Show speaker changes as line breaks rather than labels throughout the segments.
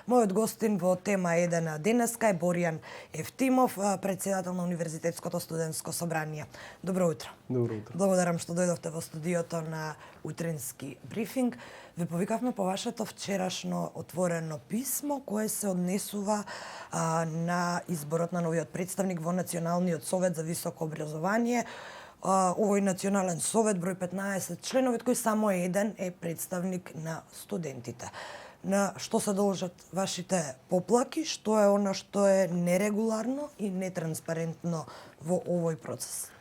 Мојот гостин во тема 1 денеска е Боријан Евтимов, председател на Универзитетското студентско собрание. Добро утро.
Добро утро.
Благодарам што дојдовте во студиото на утрински брифинг. Ве повикавме по вашето вчерашно отворено писмо кое се однесува на изборот на новиот представник во Националниот совет за високо образование. Овој национален совет број 15 членови, од кои само еден е представник на студентите. На што се должат вашите поплаки, што е она што е нерегуларно и нетранспарентно во овој процес?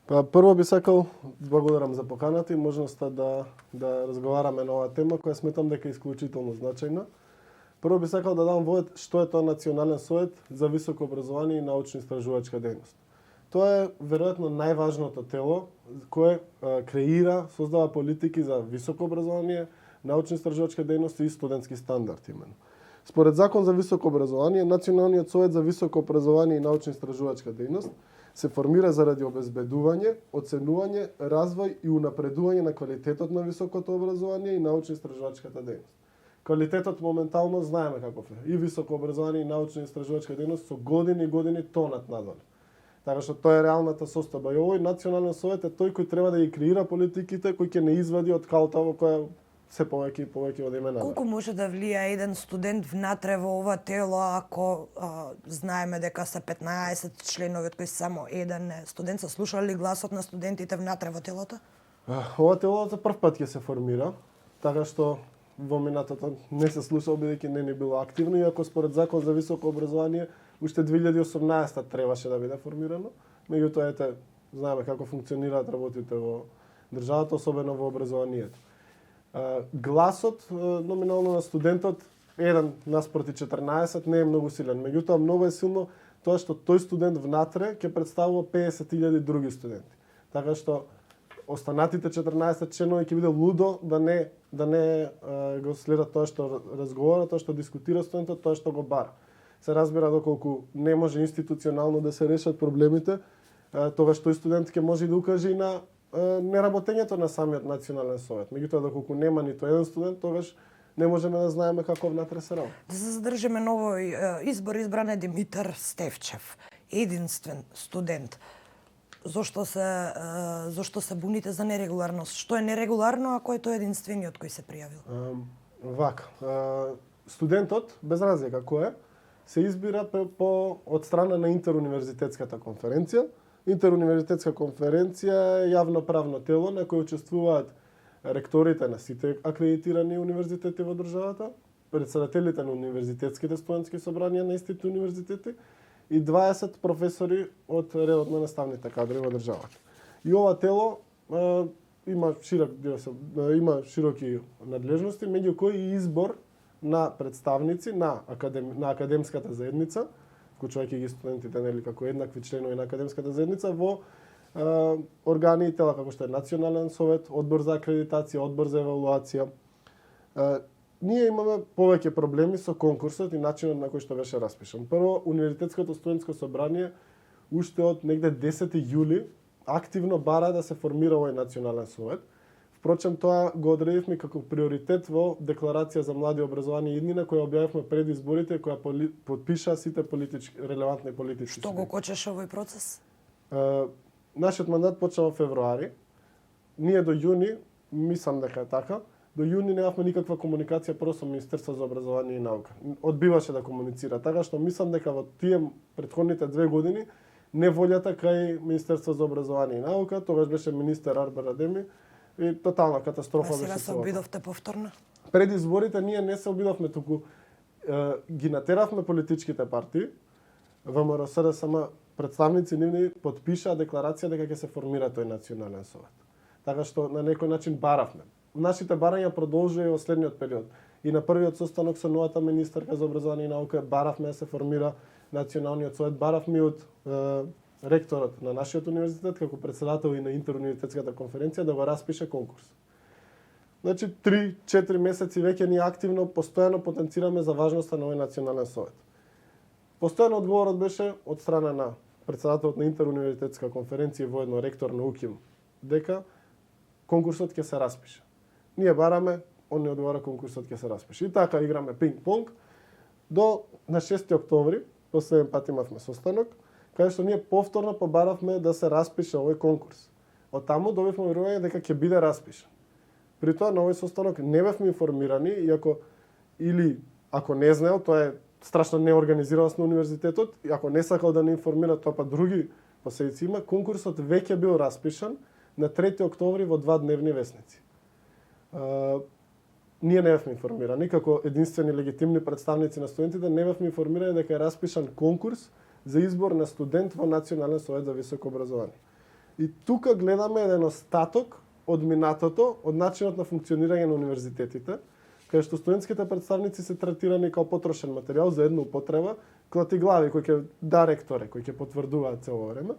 Прво би сакал, благодарам за поканата и можноста да разговараме на оваа тема која сметам дека е исклучително значајна. Прво би сакал да дам воед што е тоа Национален совет за високо образование и научно-истражувачка дејност. Тоа е веројатно најважното тело кое креира, создава политики за високо образование, научно-истражувачка дејност и студентски стандард именно. Според Закон за високо образование, Националниот совет за високо образование и научно-истражувачка дејност се формира заради обезбедување, оценување, развој и унапредување на квалитетот на високото образование и научно-истражувачката дејност. Квалитетот моментално знаеме каков е. И високо образование и научно-истражувачка дејност со години и години тонат надоле. Така што тоа е реалната состојба. И овој Национален совет е тој кој треба да ги креира политиките, кој ќе не извади од калта во која се повеќе и повеќе одиме надале.
Колку може да влија еден студент внатре во ова тело ако знаеме дека се 15 членови од кои само еден е студент? Се слуша ли гласот на студентите внатре во телото?
Ова тело за прв пат ќе се формира, така што во минатото не се слушало бидејќи не ни било активно, иако според Закон за високо образование уште 2018 требаше да биде формирано. Меѓутоа ете знаеме како функционираат работите во државата, особено во образованието. Гласот номинално на студентот 1 наспроти 14 не е многу силен. Меѓутоа многу е силно тоа што тој студент внатре ќе представува 50.000 други студенти. Така што останатите 14 членови ќе биде лудо да не го следат тоа што разговара, тоа што дискутира студентот, тоа што го бара. Се разбира доколку не може институционално да се решат проблемите, тогаш тој студент ќе може да укаже и на неработењето на самиот Национален совет. Меѓутоа доколку нема ниту еден студент, тогаш не можеме да знаеме како внатре се работи.
Да се задржиме на овој избор, избран е Димитар Стефчев, единствен студент. Зошто се буните за нерегуларност? Што е нерегуларно ако е тој единствениот кој се пријавил?
Студентот, без разлика кој е, се избира од страна на Интеруниверзитетската конференција. Интеруниверзитетска конференција е јавно-правно тело на кој учествуваат ректорите на сите акредитирани универзитети во државата, председателите на универзитетските студентски собранија на истите универзитети и 20 професори од редот на наставните кадри во државата. И ова тело има широки надлежности, меѓу кои и избор на представници на академската заедница, вклучувајќи ги студентите нели како еднакви членови на академската заедница во органи и тела како што е Национален совет, Одбор за акредитација, Одбор за евалуација. Ние имаме повеќе проблеми со конкурсот и начинот на кој што беше распишан. Прво, Универзитетското студентско собрание уште од негде 10 јули активно бара да се формира овој Национален совет. Впрочем, тоа го одредивме како приоритет во Декларација за млади образование и иднина која објавивме пред изборите, која подпиша сите релевантни политички.
Што го кочеше овој процес?
Нашиот мандат почна во февруари. Ние до јуни, мислам дека е така, до јуни немавме никаква комуникација со Министерство за образование и наука. Одбиваше да комуницира, така што мислам дека во тие претходните 2 години неволјата кај Министерство за образование и наука, тогаш беше министер Арбер Адеми, и тотална катастрофа беше.
Сега се обидовте повторно?
Пред изборите ние не се обидовме, туку ги натеравме политичките партии. ВМРО СДСМ представници нивни подпишаа декларација дека ќе се формира тој Национален совет. Така што на некој начин баравме. Нашите барања продолжува и во следниот период. И на првиот состанок со новата министерка за образование и наука баравме да се формира Националниот совет, баравме од ректорот на нашиот универзитет како председател и на Интеруниверзитетската конференција да го распише конкурс. Значи 3-4 месеци веќе ние активно постојано потенцираме за важноста на овој Национален совет. Постојано одговорот беше од страна на председателот на Интеруниверзитетска конференција и воедно ректор на УКИМ дека конкурсот ќе се распише. Ние бараме, он не одговара, конкурсот ќе се распише. И така играме пинг-понг. До на 6 октомври, последен пат имавме состанок, каде што ние повторно побаравме да се распише овој конкурс. Од таму добивме уверување дека ќе биде распишан. При тоа на овој состанок не бевме информирани, иако или ако не знаел, тоа е страшна неорганизираност на универзитетот, и ако не сакал да не информира, тоа па други последици има. Конкурсот веќе бил распишан на 3 октомври во 2 дневни весници. Ние не бевме информирани, како единствени легитимни представници на студентите, не бевме информирани дека е распишан конкурс за избор на студент во Национален совет за високо образование. И тука гледаме еден остаток од минатото, од начинот на функционирање на универзитетите, каде што студентските представници се третирани како потрошен материјал за една употреба, клатиглави кои ќе да ректоре, кои ќе потврдуваат цело време,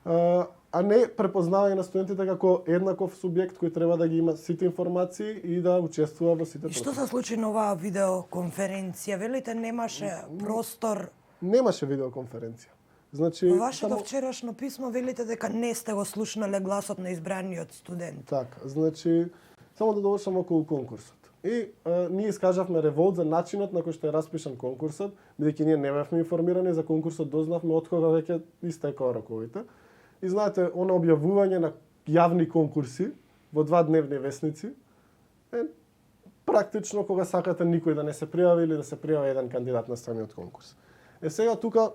а не препознавање на студентите како еднаков субјект кој треба да ги има сите информации и да учествува во сите
И што
процеси.
се случи на оваа видеоконференција? Велите немаше простор.
Немаше видеоконференција. Значи,
Во вашето вчерашно писмо велите дека не сте го слушнале гласот на избраниот студент.
Така, значи, само да довршам околу конкурсот. И ние искажавме револт за начинот на кој што е распишан конкурсот, бидејќи ние не бевме информирани за конкурсот, дознавме од кога веќе истекоа роковите. И знаете, оно објавување на јавни конкурси во 2 дневни весници е практично кога сакате никој да не се пријави или да се пријави еден кандидат на самиот конкурс. Сега тука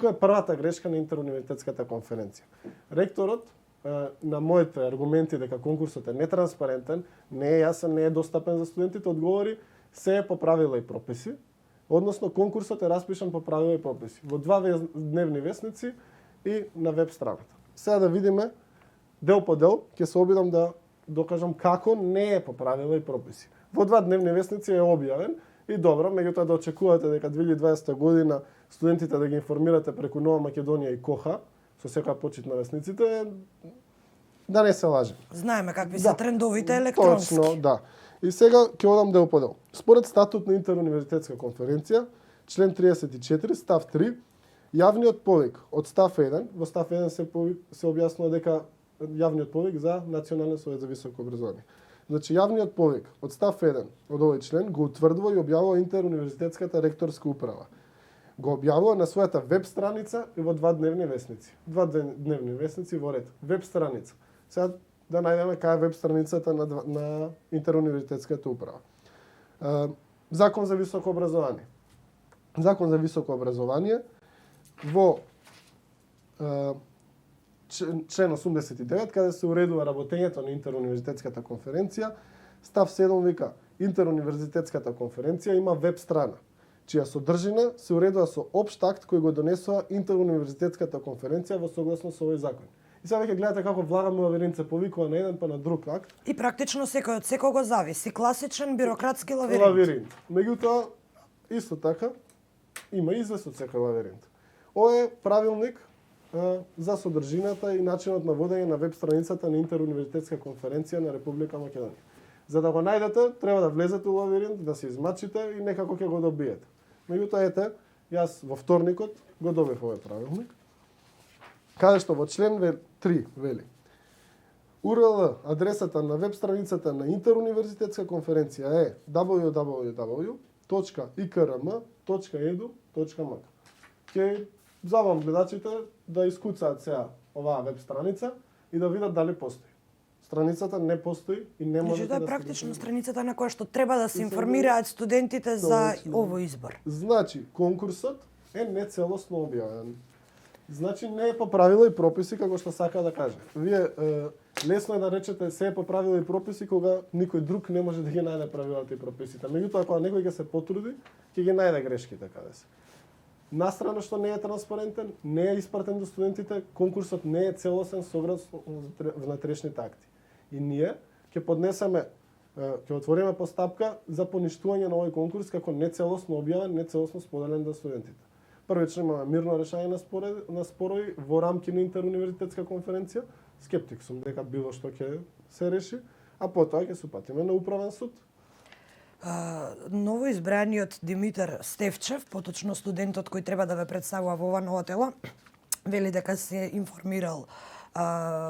е првата грешка на интеруниверзитетската конференција. Ректорот на моите аргументи дека конкурсот е нетранспарентен, не е јасен, не е достапен за студентите, одговори се е по правила и прописи, односно конкурсот е распишан по правила и прописи во 2 дневни весници и на веб страната. Сега да видиме дел по дел, ќе се обидам да докажам како не е по правила и прописи. Во 2 дневни весници е објавен и добро, меѓутоа да очекувате дека 2020 година студентите да ги информирате преку Нова Македонија и Коха, со секоја почит на весниците, да не се лажем.
Знаеме какви се трендовите електронски.
Точно, да. И сега ќе одам дел по дел. Според статут на Интеруниверзитетска конференција, член 34, став 3, јавниот повик од став 1, во став 1 се објаснува дека јавниот повик за Национален совет за високо образование. Значи, јавниот повик од став 1 од овој член го утврдува и објавува Интеруниверзитетската ректорска управа. Го објавува на својата веб страница и во 2 дневни весници. 2 дневни весници во ред. Веб страница. Сега да најдеме кај е веб страницата на Интеруниверзитетската управа. Закон за високо образование. Закон за високо образование во член 89, каде се уредува работењето на Интеруниверзитетската конференција, став 7 вика: Интеруниверзитетската конференција има веб страна, чија содржина се уредува со општ акт кој го донесува Интеруниверзитетската конференција во согласност со овој закон. И сега веќе гледате како влагаме лавиринт, повикува на еден па на друг акт.
И практично секој од секого зависи. Класичен бирократски лавиринт.
Лавиринт. Меѓутоа, исто така, има извест од секој лавиринт. Ова е правилник за содржината и начинот на водење на веб страницата на Интеруниверзитетска конференција на Република Македонија. За да го најдете, треба да влезете во лавиринт, да се измачите и некако ќе го добиете. Меѓутоа, ете, јас во вторникот го добив овој правилник, каде што во член 3 вели: URL адресата на веб страницата на Интеруниверзитетска конференција е www.ikrm.edu.mk. Ќе завам гледачите да искуцаат сега оваа веб страница и да видат дали постои. Страницата не постои и не може
Тоа е практично страницата на која што треба да се информираат студентите за овој избор.
Значи, конкурсот е нецелосно објавен. Значи, не е по правила и прописи, како што сака да каже. Вие лесно е да речете се е по правила и прописи, кога никој друг не може да ги најде правилата и прописите. Меѓутоа, кога некој ќе се потруди, ќе ги најде грешките каде се. Настрана што не е транспарентен, не е испратен до студентите, конкурсот не е целосен согласно внатрешните акти. И ние ќе поднесеме, ќе отвориме постапка за поништување на овој конкурс како нецелосно објавен, нецелосно споделен до студентите. Првично имаме мирно решање на спорови во рамки на Интеруниверзитетска конференција. Скептик сум дека било што ќе се реши, а потоа ќе се упатиме на управен суд.
Новоизбраниот Димитар Стефчев, поточно студентот кој треба да ве представува во ова ново тело, вели дека се информирал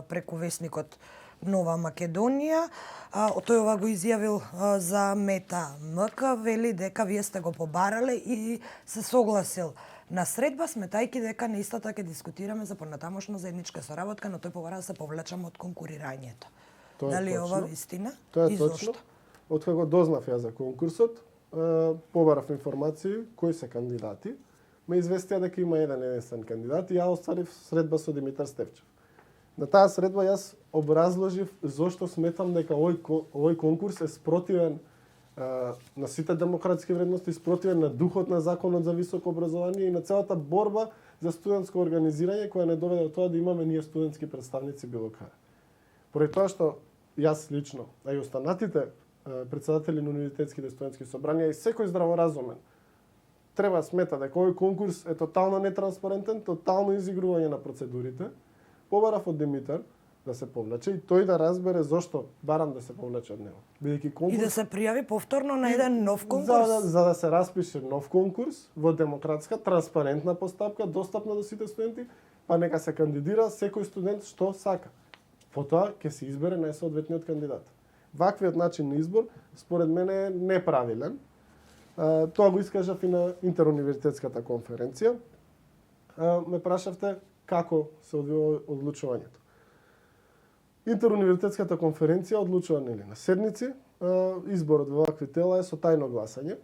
преку весникот Нова Македонија. Тој ова го изјавил за Мета МК, вели дека вие сте го побарале и се согласил на средба, сметајќи дека на истата ќе дискутираме за понатамошна заедничка соработка, но тој побара да се повлечам од конкурирањето. Дали е ова вистина?
Тоа е
И
точно.
зошто?
Откако дознав ја за конкурсот, побарав информации кои се кандидати. Ме известија дека има еден единствен кандидат и ја остварив средба со Димитар Стефчев. На таа средба јас образложив зошто сметам дека овој конкурс е спротивен на сите демократски вредности, спротивен на духот на Законот за високо образование и на целата борба за студентско организирање која не доведе до тоа да имаме ние студентски представници било каде. Поради тоа што јас лично, а и останатите председатели на универзитетските студентски собранија и секој здраворазумен треба да смета дека овој конкурс е тотално нетранспарентен, тотално изигрување на процедурите. Побарав од Димитар да се повлече и тој да разбере зошто барам да се повлече од него. Бидејќи конкурс
И да се пријави повторно на еден нов конкурс.
за да се распише нов конкурс во демократска, транспарентна постапка, достапна до сите студенти, па нека се кандидира секој студент што сака. Потоа ќе се избере најсоодветниот кандидат. Ваквиот начин на избор според мене е неправилен. Тоа го искажав и на интеруниверзитетската конференција. Ме прашавте како се одвива одлучувањето. Интеруниверзитетската конференција одлучува нели на седници, изборот во вакви тела е со тајно гласање.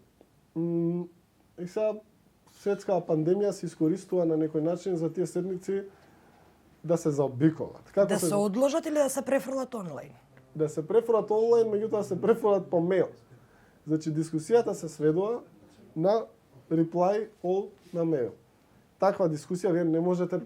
И сега светската пандемија се искористува на некој начин за тие седници да се заобиколат.
Да се одложат или да се префрлат онлайн?
Да се префрлат онлайн, меѓутоа се префрлат по мејл. Значи дискусијата се сведува на reply all на мејл. Таква дискусија вие не можете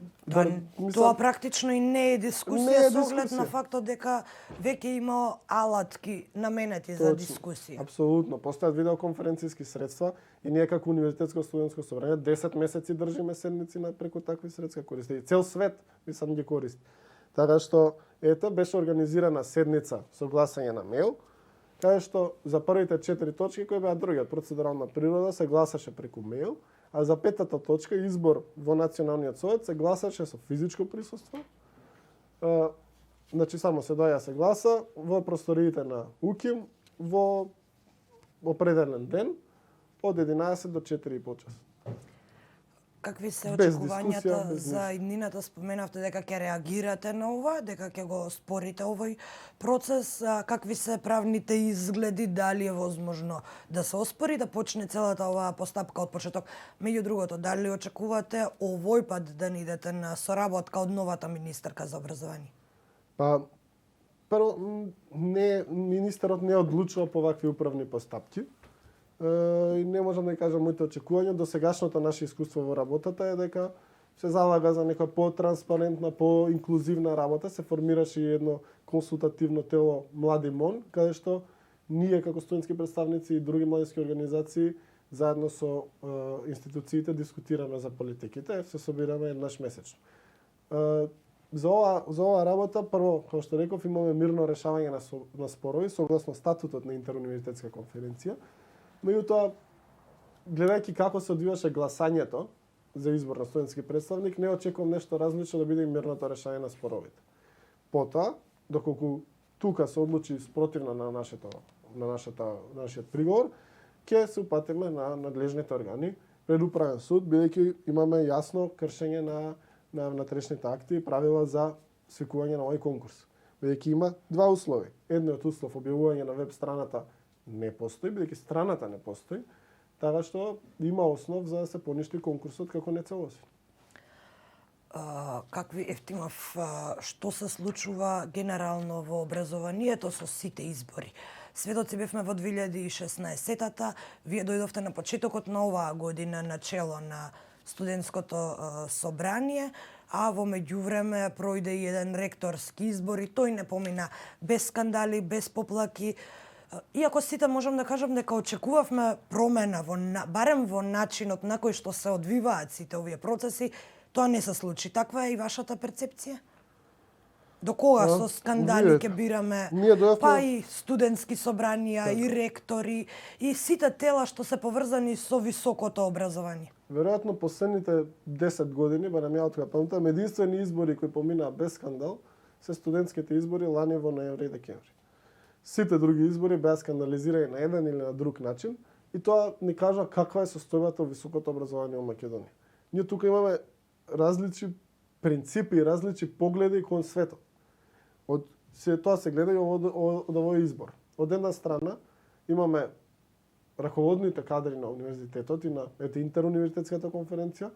Тоа практично и не е дискусија
Не е
со оглед
дискусија.
на фактот дека веќе има алатки наменети за дискусија.
Апсолутно. Постојат видеоконференциски средства и ние како универзитетско студентско собрание 10 месеци држиме седници на преку такви средства користи. И цел свет мислам ги користи. Така што ете беше организирана седница со гласање на мејл, каде што за првите 4 точки кои беа други од процедурална природа се гласаше преку мејл, а за петата точка избор во Националниот совет се гласаше со физичко присуство. Значи само се доаѓа се гласа во просториите на УКИМ во определен ден од 11 до 4 по час.
Какви се
Без
очекувањата
дискусија, без
за иднината? Споменавте дека ќе реагирате на ова, дека ќе го спорите овој процес. Какви се правните изгледи? Дали е возможно да се оспори, да почне целата оваа постапка од почеток? Меѓу другото, дали очекувате овој пат да ни идете на соработка од новата министерка за образование?
Па, прво, министерот не одлучува по вакви управни постапки. И не можам да кажам моите очекувања. До сегашното наше искуство во работата е дека се залага за некоја по-транспарентна, по-инклузивна работа. Се формираше и едно консултативно тело Млади МОН, каде што ние како студентски представници и други младински организации заедно со институциите дискутираме за политиките, се собираме еднаш месечно. За оваа работа, прво, како што реков, имаме мирно решавање на спорови согласно статутот на интеруниверзитетска конференција. Меѓутоа, гледајќи како се одвиваше гласањето за избор на студентски представник, не очекувам нешто различно да биде и мирното решање на споровите. Потоа, доколку тука се одлучи спротивно на нашиот приговор, ќе се упатиме на надлежните органи пред управен суд, бидејќи имаме јасно кршење на внатрешните акти и правила за свикување на овој конкурс. Бидејќи има два услови. Едниот услов објавување на веб страната не постои, бидејќи страната не постои, така што има основ за да се поништи конкурсот како нецелосен.
Какви ефтимав, што се случува генерално во образованието со сите избори? Сведоци бевме во 2016-та, вие дојдовте на почетокот на оваа година на чело на студентското собрание, а во меѓувреме пројде и еден ректорски избор и тој не помина без скандали, без поплаки. Иако сите можам да кажам дека очекувавме промена барем во начинот на кој што се одвиваат сите овие процеси, тоа не се случи. Таква е и вашата перцепција? До кога со скандали ќе бираме па и студентски собранија, и ректори, и сите тела што се поврзани со високото образование?
Веројатно последните 10 години, барем ја откога памтам, единствени избори кои поминаа без скандал се студентските избори лани во ноември и декември. Сите други избори беа скандализирани на еден или на друг начин и тоа ни кажа каква е состојбата во високото образование во Македонија. Ние тука имаме различни принципи и различни погледи кон светот. Тоа се гледа и од овој избор. Од една страна имаме раководните кадри на универзитетот и на интеруниверзитетската конференција,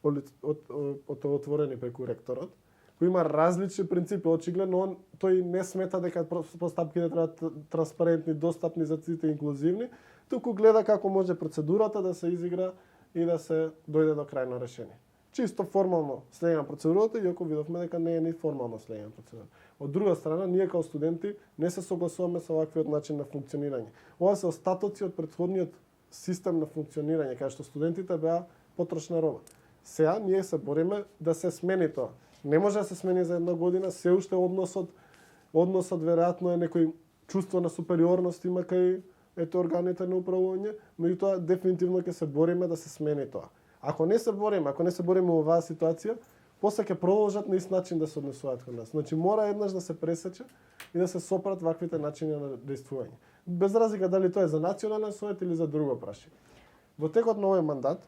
од отворени преку ректорот, кој има различни принципи. Очигледно тој не смета дека постапките треба транспарентни, достапни за сите, инклузивни, туку гледа како може процедурата да се изигра и да се дојде до крајно решение. Чисто формално следење на процедурата, иако видовме дека не е ни формално следење на процедурата. Од друга страна, ние као студенти не се согласуваме со ваквиот начин на функционирање. Ова се остатоци од претходниот систем на функционирање, кај што студентите беа потрошна роба. Сега ние се бориме да се смени тоа. Не може да се смени за една година, се уште односот веројатно е некој чувство на супериорност има кај органите на управување, меѓутоа дефинитивно ќе се бориме да се смени тоа. Ако не се бориме во оваа ситуација, после ќе продолжат на ист начин да се однесуваат кон нас. Значи мора еднаш да се пресече и да се сопрат ваквите начини на действување. Без разлика дали тоа е за национален совет или за друго прашање. Во текот на овој мандат,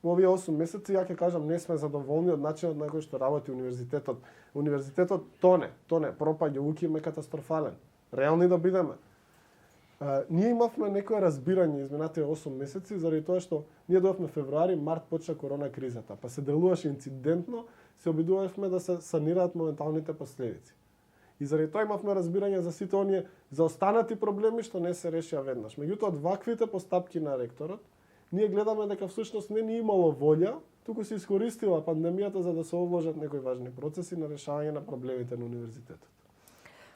во овие 8 месеци, ја ќе кажам, не сме задоволни од начинот на кој што работи универзитетот. Универзитетот тоне, пропаѓа, укиме катастрофален. Реални да бидеме. Ние имавме некое разбирање изминатите 8 месеци, заради тоа што ние дојавме февруари, март почна корона кризата, па се делуваше инцидентно, се обидувавме да се санираат моменталните последици. И заради тоа имавме разбирање за сите оние заостанати проблеми што не се решија веднаш. Меѓутоа, од ваквите постапки на ректорот, ние гледаме дека всушност не ни имало волја, туку се искористила пандемијата за да се одложат некои важни процеси на решавање на проблемите на универзитетот.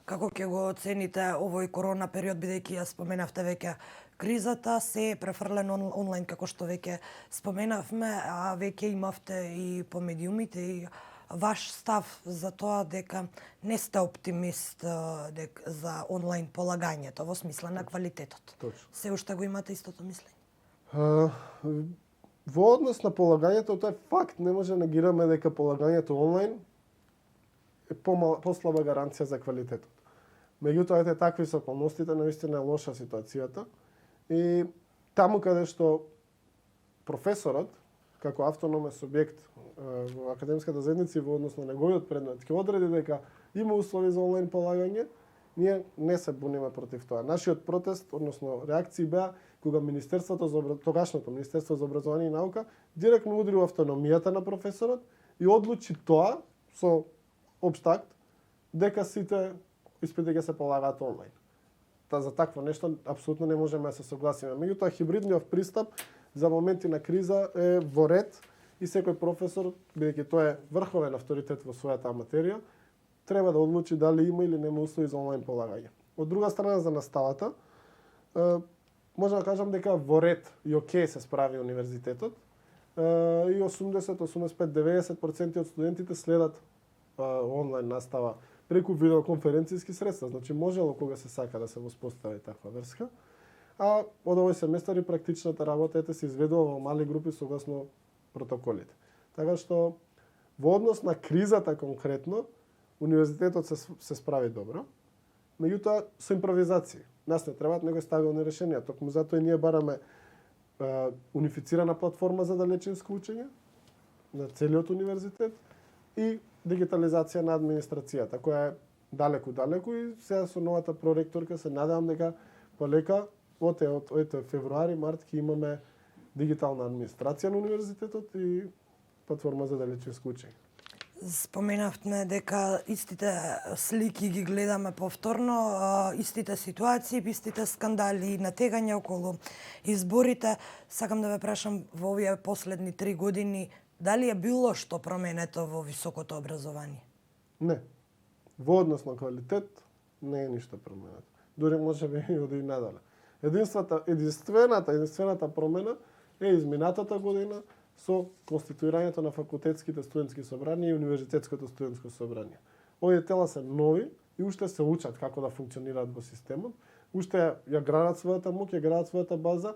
Како ќе го оцените овој корона период, бидејќи ја споменавте веќе кризата, се е префрлено онлайн, како што веќе споменавме, а веќе имавте и по медиумите и ваш став за тоа дека не сте оптимист за онлайн полагањето во смисла на квалитетот.
Точно.
Се уште го имате истото мислење?
Во однос на полагањето, тоа е факт, не може да негираме дека полагањето онлайн е послаба гаранција за квалитетот. Меѓутоа, ете такви се околностите, наистина е лоша ситуацијата. И таму каде што професорот, како автономен субјект во академската заедница и во однос на неговиот предмет, ќе одреди дека има услови за онлайн полагање, ние не се буниме против тоа. Нашиот протест, односно реакции беа кога тогашното Министерство за образование и наука директно удри во автономијата на професорот и одлучи тоа со општ акт дека сите испити ќе се полагаат онлайн. За такво нешто апсолутно не можеме да се согласиме. Меѓутоа, хибридниот пристап за моменти на криза е во ред и секој професор, бидејќи тој е врховен авторитет во својата материја, треба да одлучи дали има или нема услови за онлайн полагање. Од друга страна, за наставата, може да кажам дека во ред и окей се справи универзитетот и 80, 85, 90% од студентите следат онлайн настава преку видеоконференцијски средства. Значи, можело кога се сака да се воспостави таква врска. А од овој семестар и практичната работа се изведува во мали групи согласно протоколите. Така што, во однос на кризата конкретно, универзитетот се справи добро, меѓутоа со импровизација. Нас не требаат некои стабилни решенија, токму затоа и ние бараме унифицирана платформа за далечинско учење на целиот универзитет и дигитализација на администрацијата, која е далеку и сега со новата проректорка се надевам дека полека од февруари, март ќе имаме дигитална администрација на универзитетот и платформа за далечинско учење.
Споменавте дека истите слики ги гледаме повторно, истите ситуации, истите скандали и натегања околу изборите. Сакам да ве прашам во овие последни 3 години дали е било што променето во високото образование?
Не. Во однос на квалитет не е ништо променето. Дури може би и оди надале. Единствената промена е изминатата година со конституирањето на факултетските студентски собранија и универзитетското студентско собрание. Овие тела се нови и уште се учат како да функционираат во системот, уште ја градат својата моќ, ја градат својата база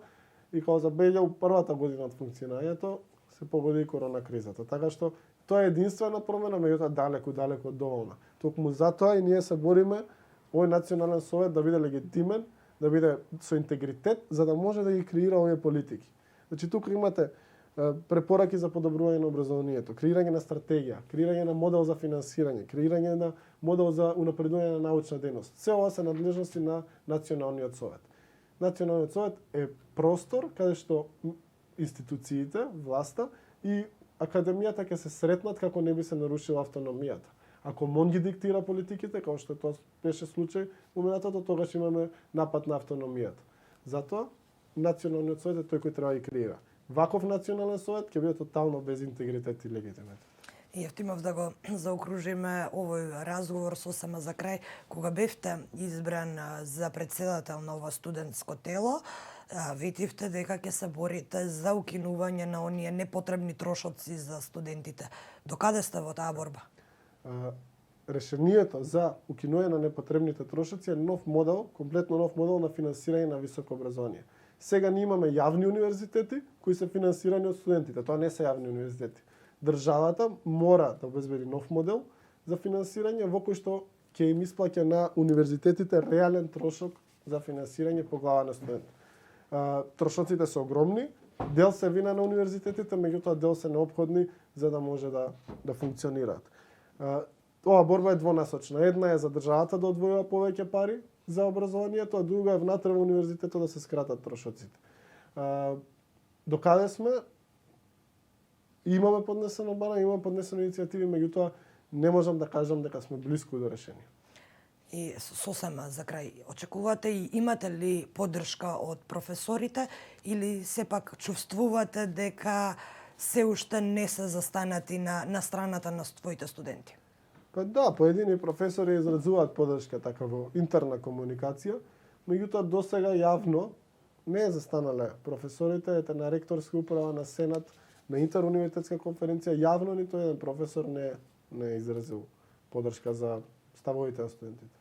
и како за беља у првата година од функционирањето се погоди и корона кризата. Така што тоа е единствена промена, меѓутоа далеку доволна. Токму затоа и ние се бориме овој национален совет да биде легитимен, да биде со интегритет, за да може да ги креира овие политики. Значи тука имате препораки за подобрување на образованието, креирање на стратегија, креирање на модел за финансирање, креирање на модел за унапредување на научна дејност. Се ова се надлежности на Националниот совет. Националниот совет е простор каде што институциите, власта и академијата ќе се сретнат како не би се нарушила автономијата. Ако МОН ги диктира политиките, како што тоа беше случај во минатото, тогаш имаме напад на автономијата. Затоа Националниот совет е тој кој треба да ги креира. Ваков национален совет ќе биде тотално без интегритет и легитимитет.
И Евтимов да го заокружиме овој разговор сосема за крај, кога бевте избран за председател на ова студентско тело, ветивте дека ќе се борите за укинување на оние непотребни трошоци за студентите. Докаде сте во таа борба?
Решението за укинување на непотребните трошоци е нов модел, комплетно нов модел на финансирање на високо образование. Сега ние имаме јавни универзитети кои се финансирани од студентите. Тоа не се јавни универзитети. Државата мора да обезбеди нов модел за финансирање во кој што ќе им исплаќа на универзитетите реален трошок за финансирање по глава на студент. Трошоците се огромни, дел се вина на универзитетите, меѓутоа дел се неопходни за да може да функционираат. Ова борба е двонасочна. Една е за државата да одвојува повеќе пари за образованието, а друга е внатре во универзитетот да се скратат трошоците. Докаде сме? Имаме поднесено бара, имаме поднесено иницијативи, меѓутоа не можам да кажам дека сме блиску до решение.
И сосема за крај, очекувате и имате ли поддршка од професорите или сепак чувствувате дека се уште не се застанати на страната на своите студенти?
Па да, поедини професори изразуваат поддршка така во интерна комуникација, меѓутоа досега јавно не е застанале професорите, ете на ректорска управа, на сенат, на интеруниверзитетска конференција, јавно ниту еден професор не изразил поддршка за ставовите на студентите.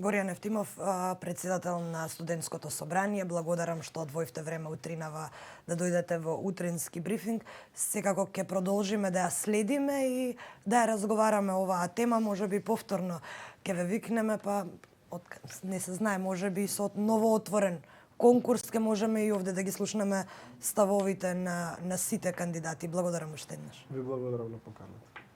Боријан Евтимов, председател на студентското собрание, благодарам што одвоивте време утринава да дојдете во утрински брифинг. Секако ќе продолжиме да ја следиме и да ја разговараме оваа тема, можеби повторно ќе ве викнеме, па не се знае, можеби со новоотворен конкурс ќе можеме и овде да ги слушнеме ставовите на сите кандидати. Благодарам уште еднаш.
Ви благодарам на поканата.